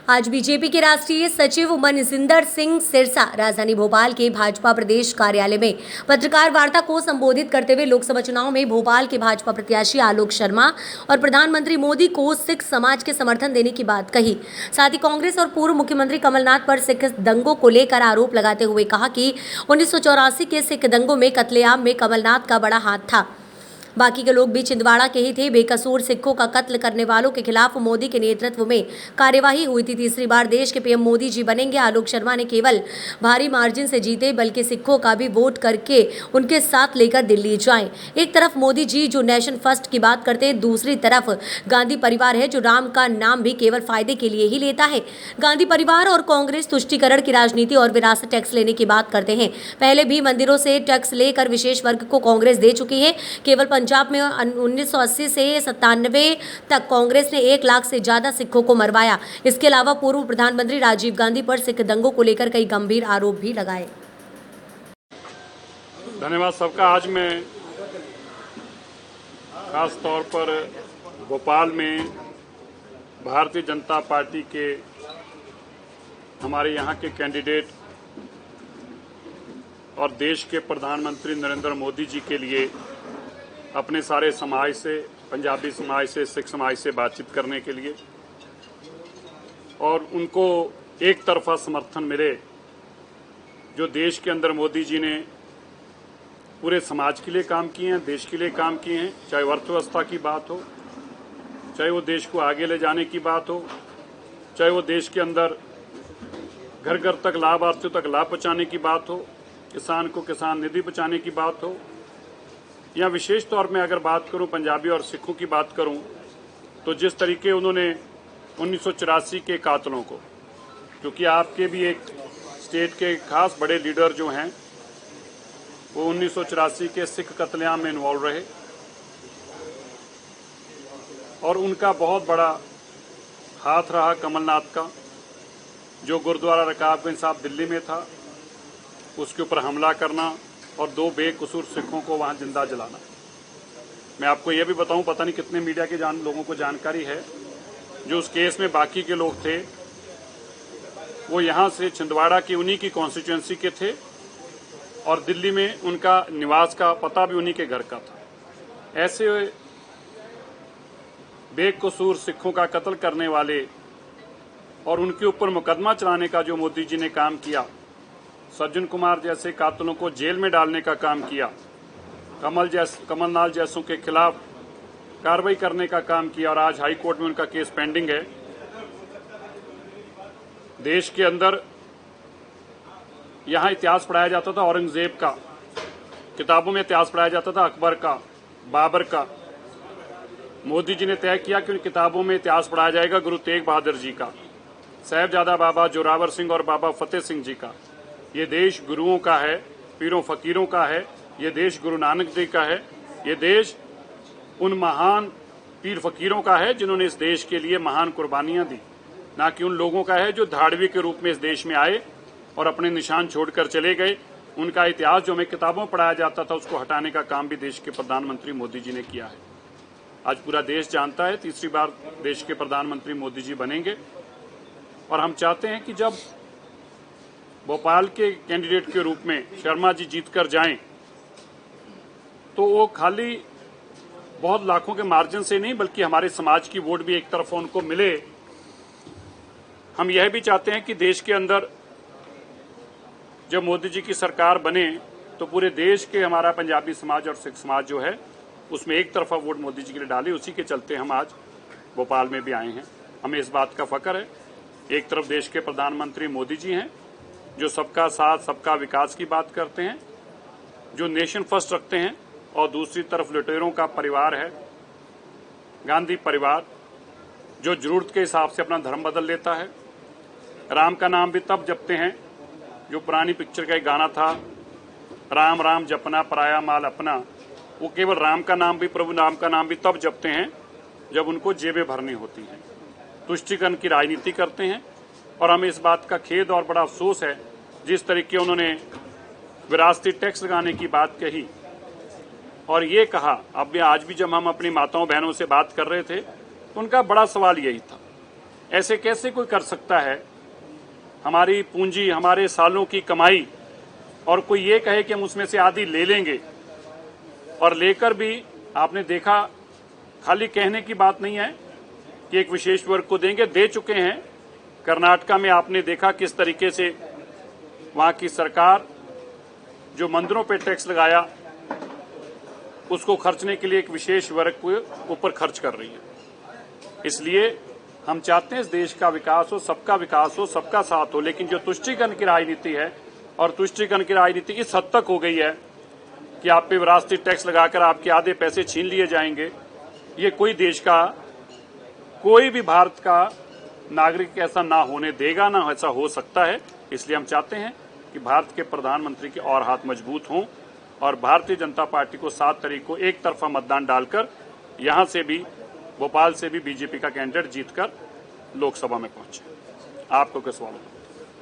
आज बीजेपी के राष्ट्रीय सचिव मनजिंदर सिंह सिरसा राजधानी भोपाल के भाजपा प्रदेश कार्यालय में पत्रकार वार्ता को संबोधित करते हुए लोकसभा चुनाव में भोपाल के भाजपा प्रत्याशी आलोक शर्मा और प्रधानमंत्री मोदी को सिख समाज के समर्थन देने की बात कही। साथ ही कांग्रेस और पूर्व मुख्यमंत्री कमलनाथ पर सिख दंगों को लेकर आरोप लगाते हुए कहा कि 1984 के सिख दंगों में कत्लेआम में कमलनाथ का बड़ा हाथ था, बाकी के लोग भी छिंदवाड़ा के ही थे। बेकसूर सिखों का कत्ल करने वालों के खिलाफ मोदी के नेतृत्व में कार्यवाही हुई थी। तीसरी बार देश के पीएम मोदी जी बनेंगे। आलोक शर्मा ने केवल भारी मार्जिन से जीते, बल्कि सिखों का भी वोट करके उनके साथ लेकर दिल्ली जाएं। एक तरफ मोदी जी जो नेशन फर्स्ट की बात करते हैं, दूसरी तरफ गांधी परिवार है जो राम का नाम भी केवल फायदे के लिए ही लेता है। गांधी परिवार और कांग्रेस तुष्टीकरण की राजनीति और विरासत टैक्स लेने की बात करते हैं। पहले भी मंदिरों से टैक्स लेकर विशेष वर्ग को कांग्रेस दे चुकी है। केवल पंजाब में 1980 से 97 तक कांग्रेस ने 1 लाख से ज्यादा सिखों को मरवाया। इसके अलावा पूर्व प्रधानमंत्री राजीव गांधी पर सिख दंगों को लेकर कई गंभीर आरोप भी लगाए। धन्यवाद सबका। आज मैं खास तौर पर भोपाल में भारतीय जनता पार्टी के हमारे यहाँ के कैंडिडेट और देश के प्रधानमंत्री नरेंद्र मोदी जी के लिए अपने सारे समाज से, पंजाबी समाज से, सिख समाज से बातचीत करने के लिए और उनको एक तरफा समर्थन मिले जो देश के अंदर मोदी जी ने पूरे समाज के लिए काम किए हैं, देश के लिए काम किए हैं, चाहे अर्थव्यवस्था की बात हो, चाहे वो देश को आगे ले जाने की बात हो, चाहे वो देश के अंदर घर घर तक लाभार्थियों तक लाभ पहुंचाने की बात हो, किसान को किसान निधि पहुंचाने की बात हो, या विशेष तौर में अगर बात करूं पंजाबी और सिखों की बात करूं तो जिस तरीके उन्होंने 1984 के कातलों को, क्योंकि आपके भी एक स्टेट के खास बड़े लीडर जो हैं वो 1984 के सिख कत्लेआम में इन्वॉल्व रहे और उनका बहुत बड़ा हाथ रहा कमलनाथ का, जो गुरुद्वारा रकाबगंज साहब दिल्ली में था, उसके ऊपर हमला करना और 2 बेकसूर सिखों को वहां जिंदा जलाना। मैं आपको यह भी बताऊं, पता नहीं कितने मीडिया के लोगों को जानकारी है, जो उस केस में बाकी के लोग थे वो यहां से छिंदवाड़ा की उन्हीं की कॉन्स्टिट्यूएंसी के थे और दिल्ली में उनका निवास का पता भी उन्हीं के घर का था। ऐसे बेकसूर सिखों का कत्ल करने वाले और उनके ऊपर मुकदमा चलाने का जो मोदी जी ने काम किया, सज्जन कुमार जैसे कातलों को जेल में डालने का काम किया, कमलनाथ जैसों के खिलाफ कार्रवाई करने का काम किया और आज हाई कोर्ट में उनका केस पेंडिंग है। देश के अंदर यहां इतिहास पढ़ाया जाता था औरंगजेब का, किताबों में इतिहास पढ़ाया जाता था अकबर का, बाबर का। मोदी जी ने तय किया कि उन किताबों में इतिहास पढ़ाया जाएगा गुरु तेग बहादुर जी का, साहिबजादा बाबा जोरावर सिंह और बाबा फतेह सिंह जी का। ये देश गुरुओं का है, पीरों फकीरों का है, ये देश गुरु नानक जी का है, ये देश उन महान पीर फकीरों का है जिन्होंने इस देश के लिए महान कुर्बानियां दी, ना कि उन लोगों का है जो धाड़वी के रूप में इस देश में आए और अपने निशान छोड़कर चले गए। उनका इतिहास जो हमें किताबों में पढ़ाया जाता था उसको हटाने का काम भी देश के प्रधानमंत्री मोदी जी ने किया है। आज पूरा देश जानता है तीसरी बार देश के प्रधानमंत्री मोदी जी बनेंगे और हम चाहते हैं कि जब भोपाल के कैंडिडेट के रूप में शर्मा जी जीतकर जाएं तो वो खाली बहुत लाखों के मार्जिन से नहीं, बल्कि हमारे समाज की वोट भी एक तरफ उनको मिले। हम यह भी चाहते हैं कि देश के अंदर जब मोदी जी की सरकार बने तो पूरे देश के हमारा पंजाबी समाज और सिख समाज जो है उसमें एक तरफा वोट मोदी जी के लिए डाले। उसी के चलते हम आज भोपाल में भी आए हैं। हमें इस बात का फख्र है, एक तरफ देश के प्रधानमंत्री मोदी जी हैं जो सबका साथ सबका विकास की बात करते हैं, जो नेशन फर्स्ट रखते हैं, और दूसरी तरफ लुटेरों का परिवार है गांधी परिवार, जो जरूरत के हिसाब से अपना धर्म बदल लेता है। राम का नाम भी तब जपते हैं, जो पुरानी पिक्चर का एक गाना था, राम राम जपना पराया माल अपना, वो केवल राम का नाम भी, प्रभु नाम का नाम भी तब जपते हैं जब उनको जेबें भरनी होती हैं। तुष्टीकरण की राजनीति करते हैं और हमें इस बात का खेद और बड़ा अफसोस है जिस तरीके उन्होंने विरासती टैक्स लगाने की बात कही और ये कहा। अब आज भी जब हम अपनी माताओं बहनों से बात कर रहे थे तो उनका बड़ा सवाल यही था, ऐसे कैसे कोई कर सकता है? हमारी पूंजी, हमारे सालों की कमाई, और कोई ये कहे कि हम उसमें से आधी ले लेंगे, और लेकर भी आपने देखा खाली कहने की बात नहीं है कि एक विशेष वर्ग को देंगे, दे चुके हैं। कर्नाटका में आपने देखा किस तरीके से वहां की सरकार जो मंदिरों पे टैक्स लगाया उसको खर्चने के लिए एक विशेष वर्ग के ऊपर खर्च कर रही है। इसलिए हम चाहते हैं इस देश का विकास हो, सबका साथ हो, लेकिन जो तुष्टीकरण की राजनीति है, और तुष्टीकरण की राजनीति इस हद तक हो गई है कि आप पे विरासती टैक्स लगाकर आपके आधे पैसे छीन लिए जाएंगे, ये कोई देश का, कोई भी भारत का नागरिक ऐसा ना होने देगा, ना ऐसा हो सकता है। इसलिए हम चाहते हैं कि भारत के प्रधानमंत्री के और हाथ मजबूत हों और भारतीय जनता पार्टी को 7 तारीख को एक तरफा मतदान डालकर यहां से भी, भोपाल से भी बीजेपी का कैंडिडेट जीतकर लोकसभा में पहुंचे। आपको क्या सवाल है?